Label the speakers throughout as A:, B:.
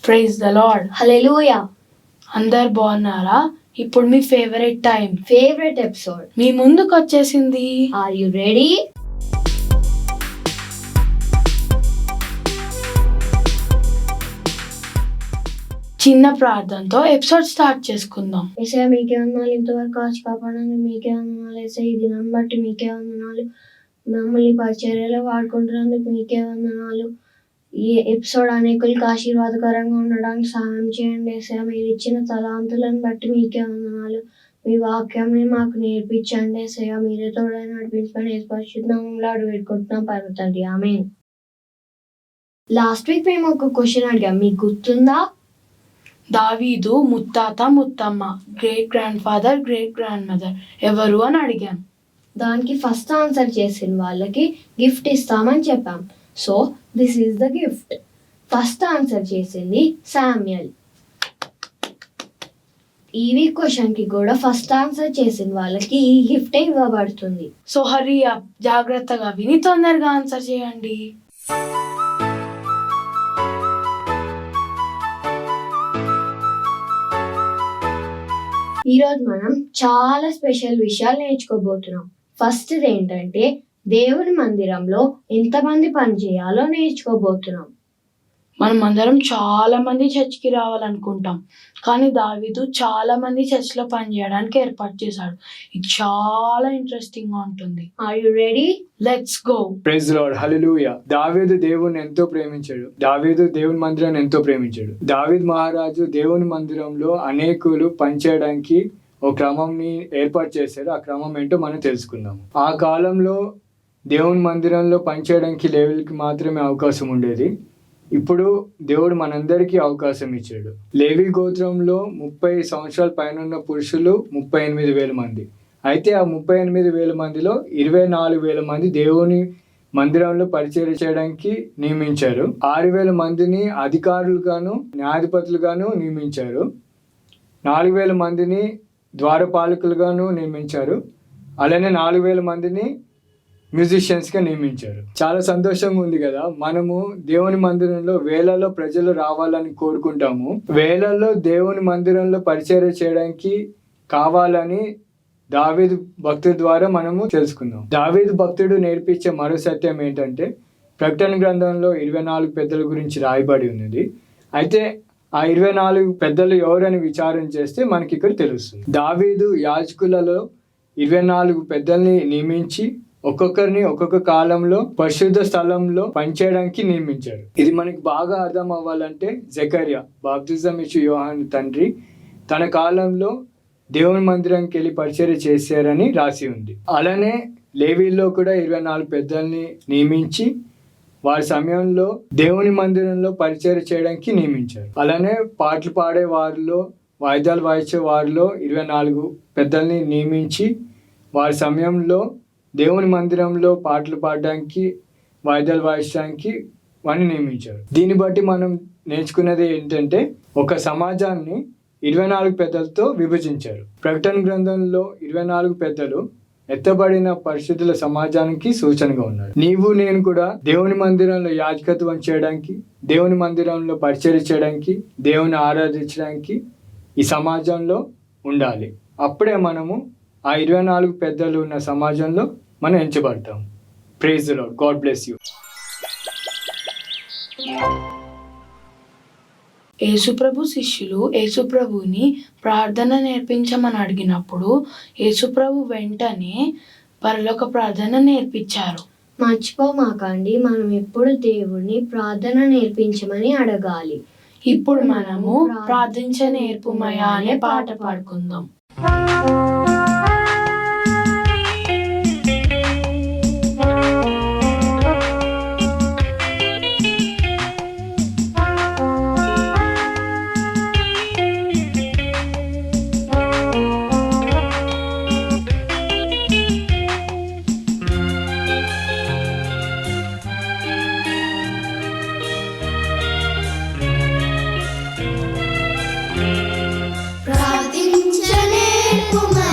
A: Praise the lord.
B: హల్లెలూయా.
A: అందరు బాగున్నారా? ఇప్పుడు మీ ఫేవరెట్
B: ఎపిసోడ్
A: మీ ముందుకు వచ్చేసింది.
B: Are you ready?
A: చిన్న ప్రార్థనతో ఎపిసోడ్ స్టార్ట్ చేసుకుందాం.
B: ఏసయ్యా మీకే వందనాలు, ఇంతవరకు కాచి కాపాడండి. మీకే వందనాలు ఏసయ్యా, ఈ దినాన్ని బట్టి మీకే వందనాలు. మమ్మల్ని పరిచర్యలో వాడుకుంటున్నందుకు మీకే వందనాలు. ఈ ఎపిసోడ్ అనేకులకు ఆశీర్వాదకరంగా ఉండడానికి సహాయం చేయండి ఏసయ్యా. మీరు ఇచ్చిన తలాంతులను బట్టి మీకే వందనాలు. మీ వాక్యంని మాకు నేర్పించండి ఏసయ్యా. మీరే తోడై నడిపించుకొని పరిశుద్ధంగా వేడుకుంటున్నాం పర్వతండి. ఆమేన్. లాస్ట్ వీక్ మేము ఒక క్వశ్చన్ అడిగాం, మీకు గుర్తుందా?
A: దావీదు ముత్తాత Muthamma, great grand father, great grand mother ఎవరు అని అడిగాం.
B: దానికి ఫస్ట్ ఆన్సర్ చేసిన వాళ్ళకి గిఫ్ట్ ఇస్తామని చెప్పాం. So this is the gift. First answer చేసింది శామ్యుయల్. ఈ వీక్ క్వశ్చన్ కి కూడా ఫస్ట్ ఆన్సర్ చేసిన వాళ్ళకి ఈ గిఫ్ట్ ఇవ్వబడుతుంది.
A: సో హరీ అప్, జాగ్రత్తగా విని తొందరగా ఆన్సర్ చేయండి.
B: ఈరోజు మనం చాలా స్పెషల్ విషయాలు నేర్చుకోబోతున్నాం. ఫస్ట్ ఏంటంటే దేవుని మందిరంలో ఎంతమంది పని చేయాలో నేర్చుకోబోతున్నాం.
A: మనం అందరం చాలా మంది చర్చ్కి రావాలనుకుంటాం, కానీ దావీదు చాలా మంది చర్చ్లో పని చేయడానికి ఏర్పాటు చేశాడు. ఇది చాలా ఇంట్రెస్టింగ్ గా ఉంటుంది.
B: Are you ready?
A: Let's go.
C: Praise the Lord. Hallelujah. దావీదు దేవుని ఎంతో ప్రేమించాడు. దావీదు దేవుని మందిరాన్ని ఎంతో ప్రేమించాడు. దావీదు మహారాజు దేవుని మందిరంలో అనేకులు పనిచేయడానికి ఒక క్రమంని ఏర్పాటు చేశారు. ఆ క్రమం ఏంటో మనం తెలుసుకుందాము. ఆ కాలంలో దేవుని మందిరంలో పనిచేయడానికి లేవీకి మాత్రమే అవకాశం ఉండేది. ఇప్పుడు దేవుడు మనందరికీ అవకాశం ఇచ్చాడు. లేవి గోత్రంలో 30 సంవత్సరాల పైన ఉన్న పురుషులు 38,000 మంది. అయితే ఆ 38,000 మందిలో 24,000 మంది దేవుని మందిరంలో పరిచర్య చేయడానికి నియమించారు. 6,000 మందిని అధికారులుగాను న్యాయాధిపతులుగాను నియమించారు. 4,000 మందిని ద్వారపాలకులుగాను నియమించారు. అలానే 4,000 మందిని మ్యూజిషియన్స్గా నియమించారు. చాలా సంతోషంగా ఉంది కదా. మనము దేవుని మందిరంలో వేలలో ప్రజలు రావాలని కోరుకుంటాము. వేలలో దేవుని మందిరంలో పరిచర్య చేయడానికి కావాలని దావీదు భక్తుడి ద్వారా మనము తెలుసుకుందాం. దావీదు భక్తుడు నేర్పించే మరో సత్యం ఏంటంటే, ప్రకటన గ్రంథంలో 24 పెద్దల గురించి రాయబడి ఉన్నది. అయితే ఆ 24 పెద్దలు ఎవరని విచారణ చేస్తే మనకి ఇక్కడ తెలుస్తుంది. దావీదు యాజకులలో 24 పెద్దల్ని నియమించి ఒక్కొక్కరిని ఒక్కొక్క కాలంలో పరిశుద్ధ స్థలంలో పనిచేయడానికి నియమించారు. ఇది మనకి బాగా అర్థం అవ్వాలంటే, జకర్యా బాప్తిజం ఇచ్చి యోహాను తండ్రి తన కాలంలో దేవుని మందిరానికి వెళ్ళి పరిచర్య చేశారని రాసి ఉంది. అలానే లేవీల్లో కూడా 24 పెద్దల్ని నియమించి వారి సమయంలో దేవుని మందిరంలో పరిచర్య చేయడానికి నియమించారు. అలానే పాటలు పాడే వారిలో, వాయిద్యాలు వాయించే వారిలో 24 పెద్దల్ని నియమించి వారి సమయంలో దేవుని మందిరంలో పాటలు పాడడానికి, వాయిద్యాలు వాయించడానికి వారిని నియమించారు. దీన్ని బట్టి మనం నేర్చుకున్నది ఏంటంటే, ఒక సమాజాన్ని 24 పెద్దలతో విభజించారు. ప్రకటన గ్రంథంలో 24 పెద్దలు ఎత్తబడిన పరిశుద్ధుల సమాజానికి సూచనగా ఉన్నారు. నీవు నేను కూడా దేవుని మందిరంలో యాజకత్వం చేయడానికి, దేవుని మందిరంలో పరిచర్య చేయడానికి, దేవుని ఆరాధించడానికి ఈ సమాజంలో ఉండాలి. అప్పుడే మనము ఆ 24 పెద్దలు ఉన్న సమాజంలో మనం ఎంచబడతాం. Praise the Lord. God bless you.
A: యేసుప్రభు శిష్యులు యేసుప్రభుని ప్రార్థన నేర్పించమని అడిగినప్పుడు యేసుప్రభు వెంటనే పరలోక ప్రార్థన నేర్పించారు.
B: మర్చిపోమాకండి, మనం ఎప్పుడు దేవుణ్ణి ప్రార్థన నేర్పించమని అడగాలి.
A: ఇప్పుడు మనము ప్రార్థించ నేర్పుమయా అనే పాట పాడుకుందాం.
D: ప్రార్థించ నేర్పుమయా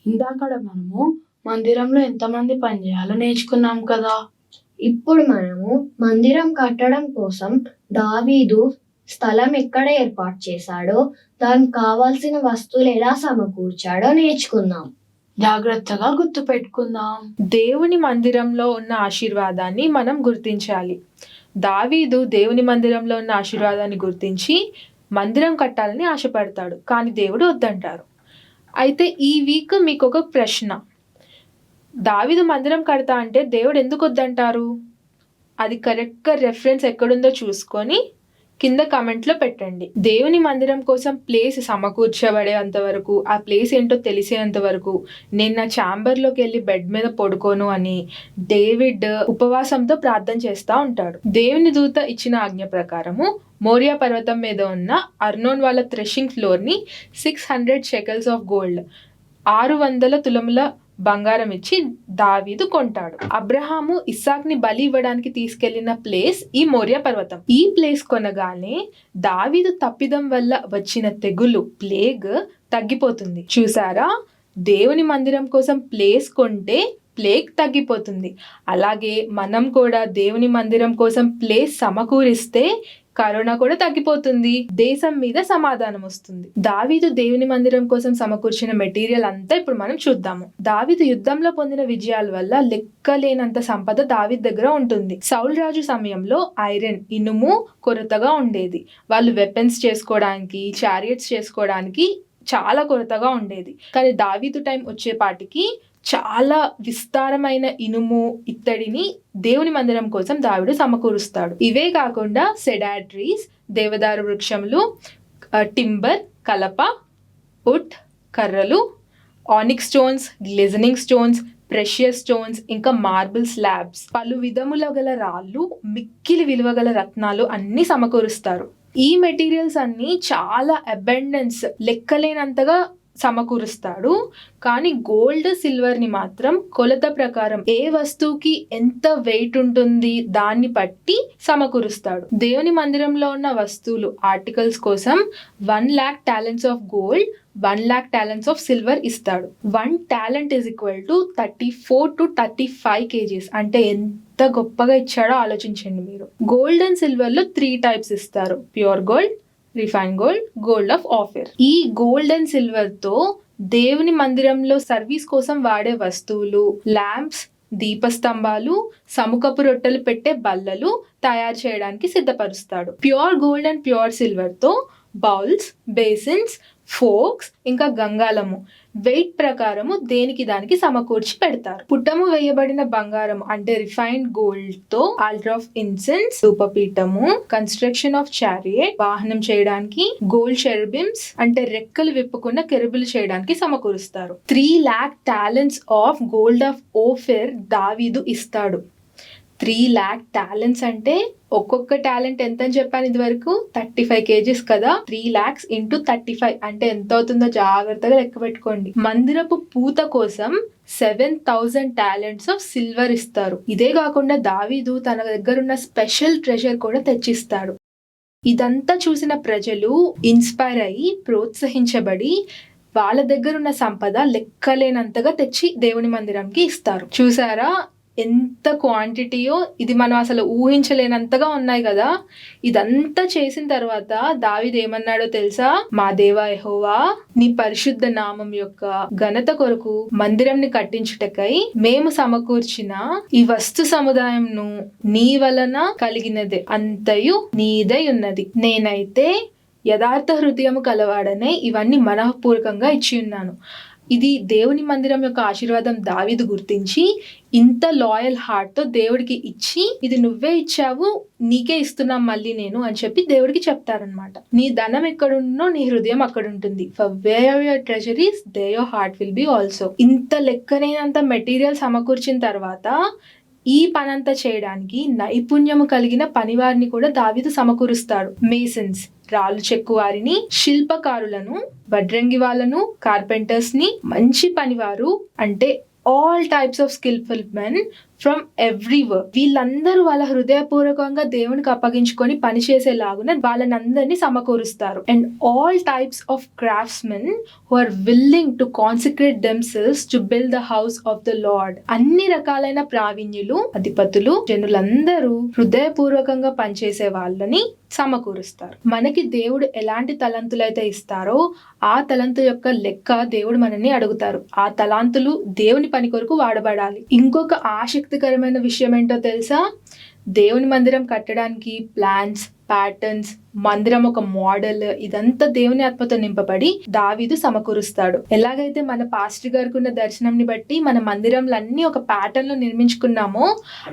A: ఇందాకడ మనము మందిరంలో ఎంతమంది పని చేయాలో నేర్చుకున్నాం కదా.
B: ఇప్పుడు మనము మందిరం కట్టడం కోసం దావీదు స్థలం ఎక్కడ ఏర్పాటు చేశాడో, దానికి కావాల్సిన వస్తువులు ఎలా సమకూర్చాడో నేర్చుకుందాం.
A: జాగ్రత్తగా గుర్తు పెట్టుకుందాం.
D: దేవుని మందిరంలో ఉన్న ఆశీర్వాదాన్ని మనం గుర్తించాలి. దావీదు దేవుని మందిరంలో ఉన్న ఆశీర్వాదాన్ని గుర్తించి మందిరం కట్టాలని ఆశపడతాడు, కానీ దేవుడు వద్దంటారు. అయితే ఈ వీక్ మీకు ఒక ప్రశ్న, దావీదు మందిరం కడతా అంటే దేవుడు ఎందుకు వద్దంటారు? అది కరెక్ట్గా రెఫరెన్స్ ఎక్కడుందో చూసుకొని కింద కమెంట్లో పెట్టండి. దేవుని మందిరం కోసం ప్లేస్ సమకూర్చబడేంత వరకు, ఆ ప్లేస్ ఏంటో తెలిసేంత వరకు నేను నా ఛాంబర్లోకి వెళ్ళి బెడ్ మీద పడుకోను అని డేవిడ్ ఉపవాసంతో ప్రార్థన చేస్తూ ఉంటాడు. దేవుని దూత ఇచ్చిన ఆజ్ఞ ప్రకారము మోరియా పర్వతం మీద ఉన్న అర్నోన్ వాళ్ళ థ్రెషింగ్ ఫ్లోర్ని 600 షెకల్స్ ఆఫ్ గోల్డ్ 600 తులముల బంగారం ఇచ్చి దావీదు కొంటాడు. అబ్రహాము ఇస్సాక్ని బలి ఇవ్వడానికి తీసుకెళ్లిన ప్లేస్ ఈ మోరియా పర్వతం. ఈ ప్లేస్ కొనగానే దావీదు తప్పిదం వల్ల వచ్చిన తెగులు ప్లేగ్ తగ్గిపోతుంది. చూసారా, దేవుని మందిరం కోసం ప్లేస్ కొంటే ప్లేగ్ తగ్గిపోతుంది. అలాగే మనం కూడా దేవుని మందిరం కోసం ప్లేస్ సమకూరిస్తే కరోనా కూడా తగ్గిపోతుంది, దేశం మీద సమాధానం వస్తుంది. దావీదు దేవుని మందిరం కోసం సమకూర్చిన మెటీరియల్ అంతా ఇప్పుడు మనం చూద్దాము. దావీదు యుద్ధంలో పొందిన విజయాల వల్ల లెక్కలేనంత సంపద దావీదు దగ్గర ఉంటుంది. సౌల్ రాజు సమయంలో ఐరన్, ఇనుము కొరతగా ఉండేది. వాళ్ళు వెపన్స్ చేసుకోవడానికి, చారియట్స్ చేసుకోవడానికి చాలా కొరతగా ఉండేది. కానీ దావీదు టైం వచ్చేపాటికి చాలా విస్తారమైన ఇనుము, ఇత్తడిని దేవుని మందిరం కోసం దావీదు సమకూరుస్తాడు. ఇవే కాకుండా సెడార్ ట్రీస్, దేవదారు వృక్షములు, టింబర్, కలప, వుడ్, కర్రలు, onyx stones, glistening stones, precious stones, ఇంకా మార్బుల్ స్లాబ్స్, పలు విధముల గల రాళ్ళు, మిక్కిలి విలువ గల రత్నాలు అన్ని సమకూరుస్తారు. ఈ మెటీరియల్స్ అన్ని చాలా అబండెన్స్, లెక్కలేనంతగా సమకూరుస్తాడు. కానీ గోల్డ్, సిల్వర్ని మాత్రం కొలత ప్రకారం ఏ వస్తువుకి ఎంత వెయిట్ ఉంటుంది దాన్ని బట్టి సమకూరుస్తాడు. దేవుని మందిరంలో ఉన్న వస్తువులు, ఆర్టికల్స్ కోసం 1 lakh talents of gold, 1 lakh talents of silver ఇస్తాడు. 1 talent is equal to 34 to 35 kgs. అంటే ఎంత గొప్పగా ఇచ్చాడో ఆలోచించండి మీరు. గోల్డ్ అండ్ సిల్వర్ లో 3 types ఇస్తారు: pure gold, refine gold, gold of offer. ఈ గోల్డ్ అండ్ సిల్వర్ తో దేవుని మందిరంలో సర్వీస్ కోసం వాడే వస్తువులు, ల్యాంప్స్, దీపస్తంభాలు, సముఖపు రొట్టెలు పెట్టే బల్లలు తయారు చేయడానికి సిద్ధపరుస్తాడు. Pure gold and pure silver తో బౌల్స్, బేసిన్స్, ఫోక్స్, ఇంకా గంగాలము వెయిట్ ప్రకారము దేనికి దానికి సమకూర్చి పెడతారు. పుట్టము వేయబడిన బంగారం అంటే రిఫైన్డ్ గోల్డ్ తో ఆల్టర్ ఆఫ్ ఇన్సెన్స్, ధూపపీఠము, కన్స్ట్రక్షన్ ఆఫ్ చారియట్, వాహనం చేయడానికి, గోల్డ్ షెర్బిమ్స్ అంటే రెక్కలు విప్పుకున్న కెరబులు చేయడానికి సమకూరుస్తారు. 3 lakh talents of gold of Ophir దావీదు ఇస్తాడు. 3 lakh talents అంటే ఒక్కొక్క టాలెంట్ ఎంత అని చెప్పాను ఇది వరకు? 35 kgs కదా. 3 lakhs into 35 అంటే ఎంత అవుతుందో జాగ్రత్తగా లెక్క పెట్టుకోండి. మందిరపు పూత కోసం 7,000 talents ఆఫ్ సిల్వర్ ఇస్తారు. ఇదే కాకుండా దావీదు తన దగ్గర ఉన్న స్పెషల్ ట్రెజర్ కూడా తెచ్చిస్తాడు. ఇదంతా చూసిన ప్రజలు ఇన్స్పైర్ అయ్యి ప్రోత్సహించబడి వాళ్ళ దగ్గర ఉన్న సంపద లెక్కలేనంతగా తెచ్చి దేవుని మందిరానికి ఇస్తారు. చూసారా ఎంత క్వాంటిటీయో? ఇది మనం అసలు ఊహించలేనంతగా ఉన్నాయి కదా. ఇదంతా చేసిన తర్వాత దావీదు ఏమన్నాడో తెలుసా? మా దేవా యెహోవా, నీ పరిశుద్ధ నామం యొక్క ఘనత కొరకు మందిరంని కట్టించుటకై మేము సమకూర్చిన ఈ వస్తు సముదాయంను నీ వలన కలిగినదే అంతయు నీదై ఉన్నది. నేనైతే యథార్థ హృదయము కలవాడనే ఇవన్నీ మనఃపూర్వకంగా ఇచ్చి ఉన్నాను. ఇది దేవుని మందిరం యొక్క ఆశీర్వాదం దావీదు గుర్తించి ఇంత లాయల్ హార్ట్ తో దేవుడికి ఇచ్చి, ఇది నువ్వే ఇచ్చావు, నీకే ఇస్తున్నాం మళ్ళీ నేను అని చెప్పి దేవుడికి చెప్తారనమాట. నీ ధనం ఎక్కడున్నో నీ హృదయం అక్కడ ఉంటుంది. For where your treasure is there your heart will be also. ఇంత లెక్కనేనంత మెటీరియల్ సమకూర్చిన తర్వాత ఈ పనంతా చేయడానికి నైపుణ్యము కలిగిన పనివారిని కూడా దావీదు సమకూరుస్తాడు. మేసన్స్, రాళ్ళు చెక్కువారిని, శిల్పకారులను, వడ్రంగి వాళ్ళను, కార్పెంటర్స్ ని, మంచి పనివారు అంటే all types of skillful men from every work. వీళ్ళందరూ వాళ్ళ హృదయపూర్వకంగా దేవునికి అప్పగించుకొని పనిచేసేలాగున వాళ్ళనందరినీ సమకూరుస్తారు. And all types of craftsmen who are willing to consecrate themselves to build the house of the Lord. అన్ని రకాలైన ప్రావీణ్యులు, అధిపతులు, జనులందరూ హృదయపూర్వకంగా పనిచేసే వాళ్ళని సమకూరుస్తారు. మనకి దేవుడు ఎలాంటి తలంతులైతే ఇస్తారో ఆ తలంతు యొక్క లెక్క దేవుడు మనల్ని అడుగుతారు. ఆ తలాంతులు దేవుని పని కొరకు వాడబడాలి. ఇంకొక ఆసక్తికరమైన విషయం ఏంటో తెలుసా? దేవుని మందిరం కట్టడానికి ప్లాన్స్, ప్యాటర్న్స్, మందిరం ఒక మోడల్, ఇదంతా దేవుని ఆత్మతో నింపబడి దావీదు సమకూరుస్తాడు. ఎలాగైతే మన పాస్టర్ గారికి ఉన్న దర్శనంని బట్టి మన మందిరంలన్నీ ఒక ప్యాటర్న్ లో నిర్మించుకున్నామో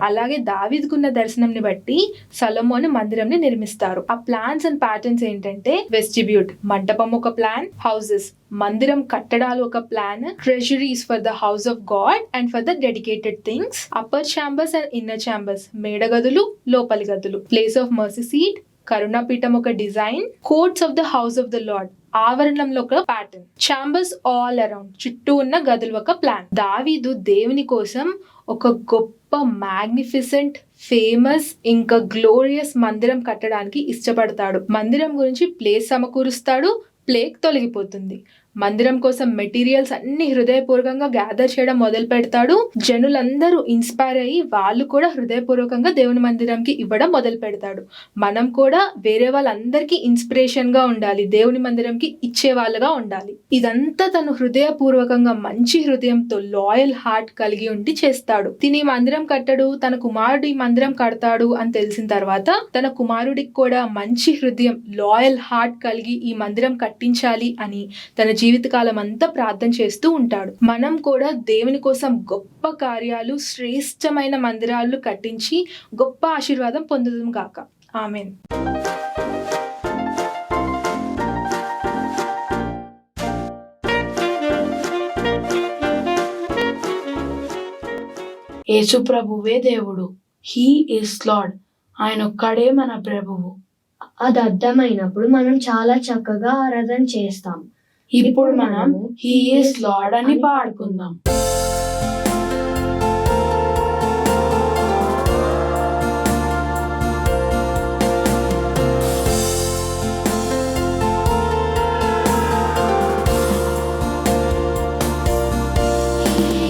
D: అలాగే దావీదుకున్న దర్శనంని బట్టి సొలొమోను మందిరంని నిర్మిస్తారు. ఆ ప్లాన్స్ అండ్ ప్యాటర్న్స్ ఏంటంటే వెస్టిబ్యూట్, మంటపం ఒక ప్లాన్, హౌసెస్, మందిరం కట్టడాలు ఒక plan, treasuries for the house of God and for the dedicated things, upper chambers and inner chambers, మేడగదులు, లోపలి గదులు, ప్లేస్ ఆఫ్ మర్సీ సీట్, కరుణాపీఠం ఒక design, courts of the house of the Lord, ఆవరణంలో ఒక ప్యాటర్న్, ఛాంబర్స్ ఆల్ అరౌండ్, చుట్టూ ఉన్న గదులు ఒక ప్లాన్. దావీదు దేవుని కోసం ఒక గొప్ప మ్యాగ్నిఫిసెంట్, ఫేమస్ ఇంకా గ్లోరియస్ మందిరం కట్టడానికి ఇష్టపడతాడు. మందిరం గురించి ప్లేస్ సమకూరుస్తాడు, ప్లేగ్ తొలగిపోతుంది. మందిరం కోసం మెటీరియల్స్ అన్ని హృదయపూర్వకంగా గ్యాదర్ చేయడం మొదలు పెడతాడు. జనులందరూ ఇన్స్పైర్ అయ్యి వాళ్ళు కూడా హృదయపూర్వకంగా దేవుని మందిరంకి ఇవ్వడం మొదలు పెడతాడు. మనం కూడా వేరే వాళ్ళందరికీ ఇన్స్పిరేషన్ గా ఉండాలి, దేవుని మందిరంకి ఇచ్చే వాళ్ళగా ఉండాలి. ఇదంతా తను హృదయపూర్వకంగా మంచి హృదయంతో లాయల్ హార్ట్ కలిగి ఉండి చేస్తాడు. తిని మందిరం కట్టడు, తన కుమారుడు ఈ మందిరం కడతాడు అని తెలిసిన తర్వాత తన కుమారుడికి కూడా మంచి హృదయం, లాయల్ హార్ట్ కలిగి ఈ మందిరం కట్టించాలి అని తన జీవితకాలం అంతా ప్రార్థన చేస్తూ ఉంటాడు. మనం కూడా దేవుని కోసం గొప్ప కార్యాలు, శ్రేష్టమైన మందిరాలు కట్టించి గొప్ప ఆశీర్వాదం పొందుదాం గాక. ఆమేన్.
A: యేసు ప్రభువే దేవుడు. He is lord. ఆయన ఒక్కడే మన ప్రభువు.
B: అది అర్థమైనప్పుడు మనం చాలా చక్కగా ఆరాధన చేస్తాం.
A: ఇప్పుడు మనం హీ ఇస్ లార్డ్ అని పాడుకుందాం.
E: He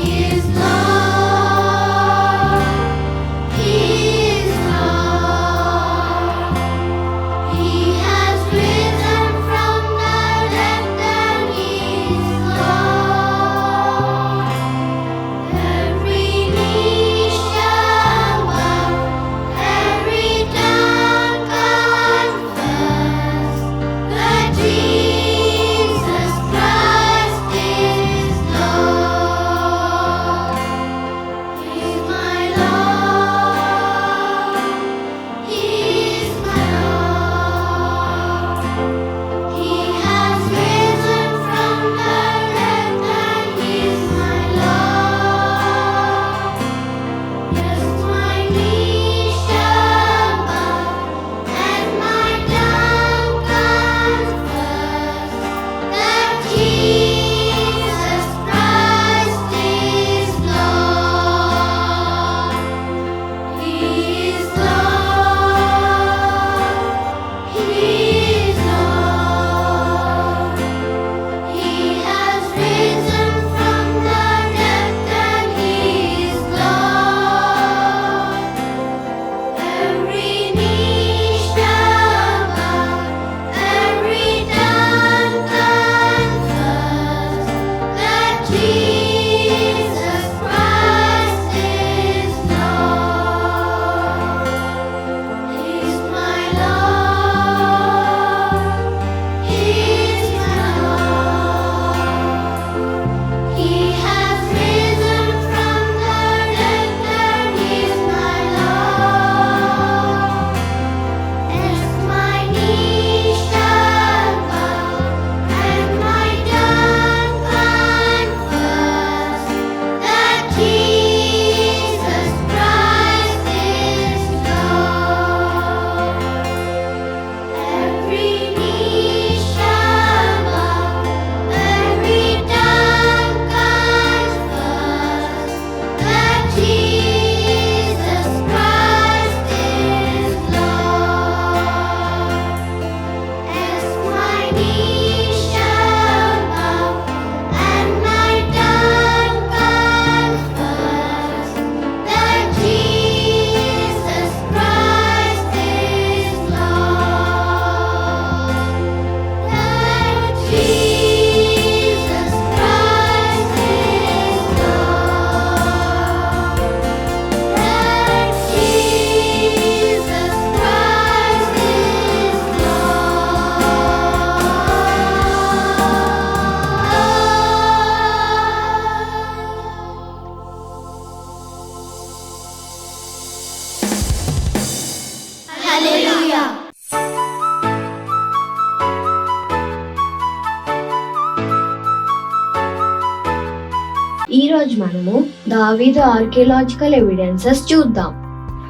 B: ఈరోజు మనము దావీదు ఆర్కియలాజికల్ ఎవిడెన్సెస్ చూద్దాం.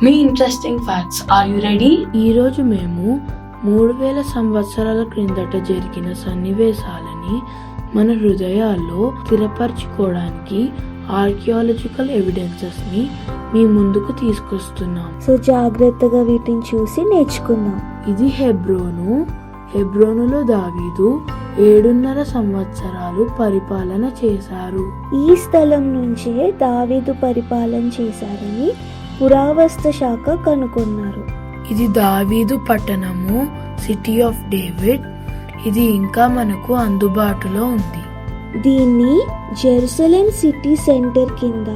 A: మీ interesting facts, are you ready? ఈరోజు మేము 3000 సంవత్సరాల క్రిందట జరిగిన సన్నివేశాలని మన హృదయాల్లో స్థిరపరచుకోవడానికి ఆర్కియాలజికల్ ఎవిడెన్సెస్ ని మీ ముందుకు తీసుకొస్తున్నాం.
E: సో జాగ్రత్తగా వీటిని చూసి నేర్చుకుందాం.
A: ఇది హెబ్రోనులో దావీదు 7.5 సంవత్సరాలు పరిపాలన చేశారు.
E: ఈ స్థలం నుంచే దావీదు పరిపాలన చేశారని పురావస్తు శాఖ కనుగొన్నారు.
A: ఇది దావీదు పట్టణము, సిటీ ఆఫ్ డేవిడ్. ఇది ఇంకా మనకు అందుబాటులో ఉంది.
E: దీన్ని జెరూసలేం సిటీ సెంటర్ కింద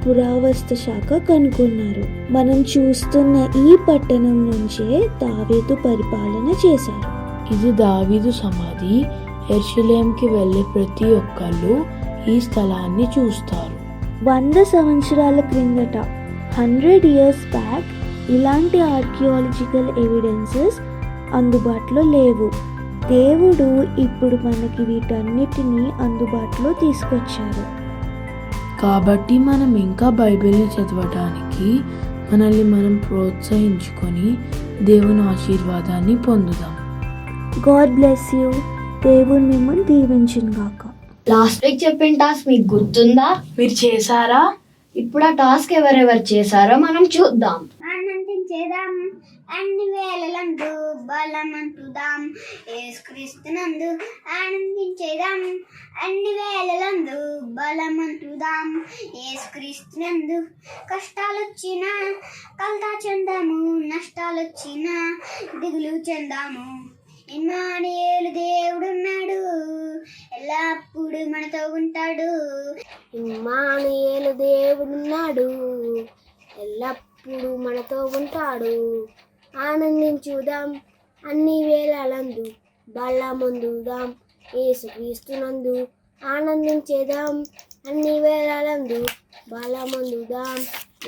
E: పురావస్తు శాఖ కనుగొన్నారు. మనం చూస్తున్న ఈ పట్టణం నుంచే దావీదు పరిపాలన చేశారు.
A: ఇది దావీదు సమాధి. యెరూషలేంకి వెళ్ళే ప్రతి ఒక్కళ్ళు ఈ స్థలాన్ని చూస్తారు.
E: 100 సంవత్సరాల క్రిందట 100 years బ్యాక్ ఇలాంటి ఆర్కియాలజికల్ ఎవిడెన్సెస్ అందుబాటులో లేవు. దేవుడు ఇప్పుడు మనకి వీటన్నిటినీ అందుబాటులో తీసుకొచ్చారు.
A: కాబట్టి మనం ఇంకా బైబిల్ని చదవడానికి మనల్ని మనం ప్రోత్సహించుకొని దేవుని ఆశీర్వాదాన్ని పొందుదాం.
E: God bless you. దేవుడు మిమ్మల్ని దీవించును గాక.
B: లాస్ట్ వీక్ చెప్పిన టాస్క్ మీకు గుర్తుందా?
A: మీరు చేశారా?
B: ఇప్పుడు ఆ టాస్క్ ఎవరెవరు చేశారో మనం చూద్దాం.
F: ఆనందించేదాం అన్ని వేళలందు బలమంతుదాం యేసుక్రీస్తునందు. ఆనందించేదాం అన్ని వేళలందు బలమంతుదాం యేసుక్రీస్తునందు. కష్టాలొచ్చినా కలతా చెందాము, నష్టాలొచ్చినా దిగులు చెందాము. ఇమ్మానుయేలు దేవుడున్నాడు, ఎల్లప్పుడు మనతో ఉంటాడు.
B: ఇమ్మానుయేలు దేవుడున్నాడు, ఎల్లప్పుడు మనతో ఉంటాడు. ఆనందించుదాం అన్ని వేళలందు బలమందుదాం యేసుక్రీస్తునందు. ఆనందించేదాం అన్ని వేళలందు బలమందుదాం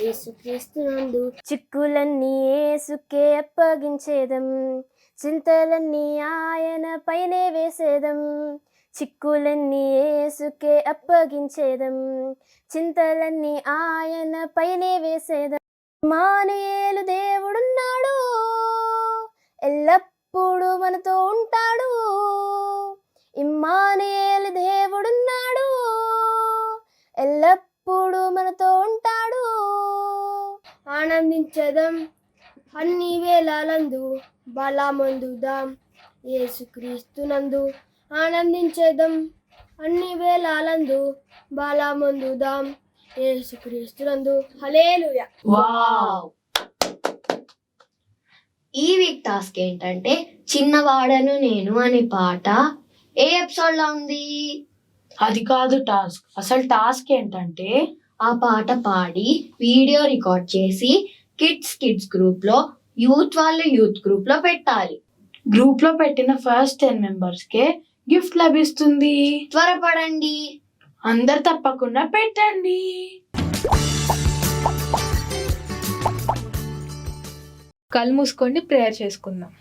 B: యేసుక్రీస్తునందు. చిక్కులన్నీ యేసుకే అప్పగించేదం, చింతలన్నీ ఆయన పైనే వేసేదం. చిక్కులన్నీ యేసుకే అప్పగించేదం, చింతలన్నీ ఆయన పైనే వేసేదం. ఇమ్మానుయేలు దేవుడున్నాడు, ఎల్లప్పుడూ మనతో ఉంటాడు. ఇమ్మానుయేలు దేవుడున్నాడు, ఎల్లప్పుడూ మనతో ఉంటాడు. ఆనందించదం అన్ని వేళలందు బలమందుదాం యేసుక్రీస్తునందు. ఆనందించేదం అన్ని వేళలందు బలమందుదాం యేసుక్రీస్తునందు. హల్లెలూయా.
A: వావ్!
B: ఈ వీక్ టాస్క్ ఏంటంటే చిన్నవాడను నేను అనే పాట ఏ ఎపిసోడ్ లో ఉంది?
A: అది కాదు టాస్క్. అసలు టాస్క్ ఏంటంటే
B: ఆ పాట పాడి వీడియో రికార్డ్ చేసి కిడ్స్ గ్రూప్ లో, యూత్ గ్రూప్ లో పెట్టాలి.
A: గ్రూప్ లో పెట్టిన ఫస్ట్ 10 members కే గిఫ్ట్ లభిస్తుంది.
B: త్వరపడండి,
A: అందరు తప్పకుండా పెట్టండి.
D: కళ్ళు మూసుకోండి, ప్రేయర్ చేసుకుందాం.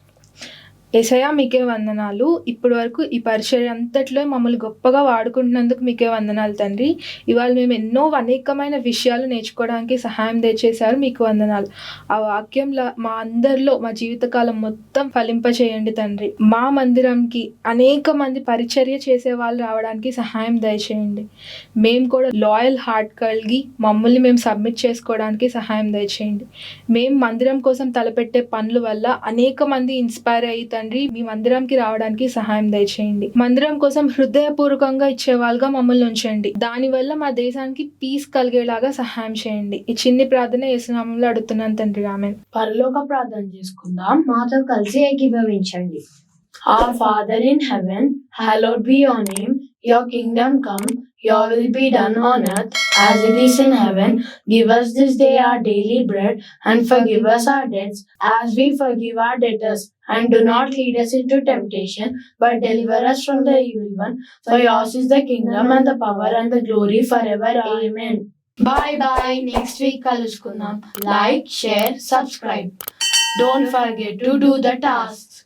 D: యేసయ్య మీకే వందనాలు. ఇప్పటి వరకు ఈ పరిచర్య అంతట్లో మమ్మల్ని గొప్పగా వాడుకుంటున్నందుకు మీకే వందనాలు తండ్రి. ఇవాళ మేము ఎన్నో అనేకమైన విషయాలు నేర్చుకోవడానికి సహాయం దయచేశారు, మీకు వందనాలు. ఆ వాక్యంలో మా అందరిలో మా జీవితకాలం మొత్తం ఫలింపచేయండి తండ్రి. మా మందిరంకి అనేక మంది పరిచర్య చేసే వాళ్ళు రావడానికి సహాయం దయచేయండి. మేము కూడా లాయల్ హార్ట్ కలిగి మమ్మల్ని మేము సబ్మిట్ చేసుకోవడానికి సహాయం దయచేయండి. మేము మందిరం కోసం తలపెట్టే పనుల వల్ల అనేక మంది ఇన్స్పైర్ అయ్యి తండ్రి మీ మందిరంకి రావడానికి సహాయం దయచేయండి. మందిరం కోసం హృదయపూర్వకంగా ఇచ్చే వాళ్ళుగా మమ్మల్ని ఉంచండి. దానివల్ల మా దేశానికి పీస్ కలిగేలాగా సహాయం చేయండి. ఈ చిన్ని ప్రార్థన యేసు నామములో అడుగుతున్నాను తండ్రి, ఆమేన్.
A: పరలోక ప్రార్థన చేసుకుందాం.
B: మాతో కలిసి ఏకీభవించండి.
A: Our Father in heaven, hallowed be your name. Your kingdom come, your will be done on earth as it is in heaven. Give us this day our daily bread, and forgive us our debts as we forgive our debtors. And do not lead us into temptation, but deliver us from the evil one. For yours is the kingdom and the power and the glory forever. Amen. Bye bye. Next week kaluskunam. Like, share, subscribe. Don't forget to do the tasks.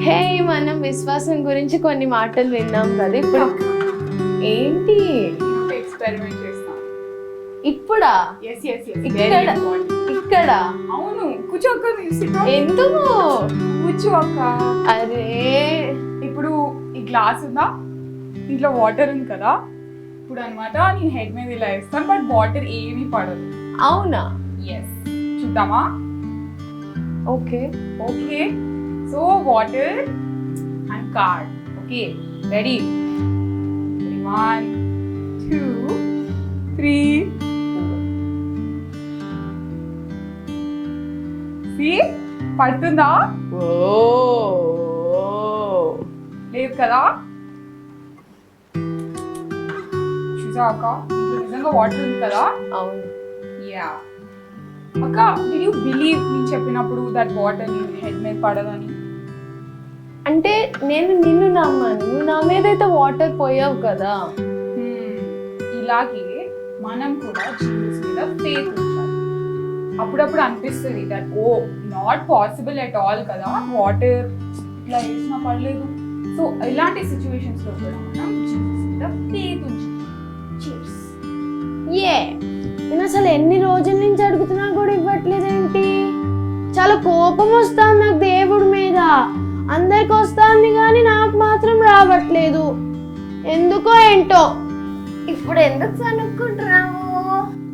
G: హే, మనం విశ్వాసం గురించి కొన్ని మాటలు విన్నాం కదా. ఇప్పుడు ఏంటి
H: experiment చేస్తాను.
G: ఇప్పుడా?
H: ఎస్ ఎస్ ఎస్
G: ఇక్కడ
H: అవును, కూర్చో అక్క.
G: ఎందుకు?
H: కూర్చో అక్క.
G: అరే
H: ఇప్పుడు ఈ గ్లాస్ ఉందా, దీంట్లో వాటర్ ఉంది కదా. ఇప్పుడు అనమాట నేను హెడ్ మీద ఇలా వేస్తాను, బట్ వాటర్ ఏమీ పడదు.
G: అవునా?
H: ఎస్, చూద్దామా?
G: Okay
H: okay, so water and card. Okay, ready? 1 2 3 సి పడుతుందా?
G: ఓ
H: లేదు కదా. చూసా అక్క, ఇంట్లో నిజంగా వాటర్ ఉంది కదా.
G: అవును.
H: యా అక్క, డిడ్ యూ బిలీవ్ నేను చెప్పినప్పుడు దట్ వాటర్ నీ హెడ్ మీద పడదని?
G: అంటే నేను నిన్ను నమ్మాను, నువ్వు నా మీద అయితే వాటర్ పోయావు కదా.
H: ఇలాగే మనం కూడా జీసస్ మీద ఫెయిత్ ఉంచాలి. అప్పుడప్పుడు అనిపిస్తుంది that oh not possible at all కదా, వాటర్ ఇట్లా వేసినా పడలేదు. సో ఇలాంటి సిచ్యువేషన్స్ లో కూడా మనం జీసస్ మీద ఫెయిత్ ఉంచాలి. Cheers.
B: నేను అసలు ఎన్ని రోజుల నుంచి అడుగుతున్నా కూడా ఇవ్వట్లేదేంటి? చాలా కోపం వస్తుంది నాకు దేవుడి మీద. అందరికి వస్తుంది కానీ నాకు మాత్రం రావట్లేదు, ఎందుకో ఏంటో.
F: ఇప్పుడు ఎందుకు సనుక్కుంటున్నావు?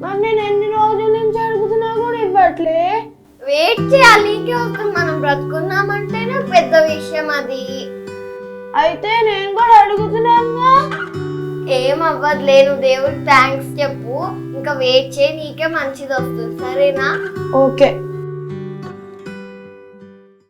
B: మరి నేను ఎన్ని రోజుల నుంచి అడుగుతున్నా కూడా ఇవ్వట్లే.
F: వెయిట్ చేయాలి, నీకే వస్తుంది. మనం బ్రతుకున్నామంటేనే పెద్ద విషయం అది.
B: అయితే నేను కూడా అడుగుతున్నానుగా.
F: ఏం అవ్వదులే, నువ్వు దేవుడికి థ్యాంక్స్ చెప్పు, ఇంకా వెయిట్ చేయి, నీకే మంచిది వస్తుంది. సరేనా?
B: ఓకే.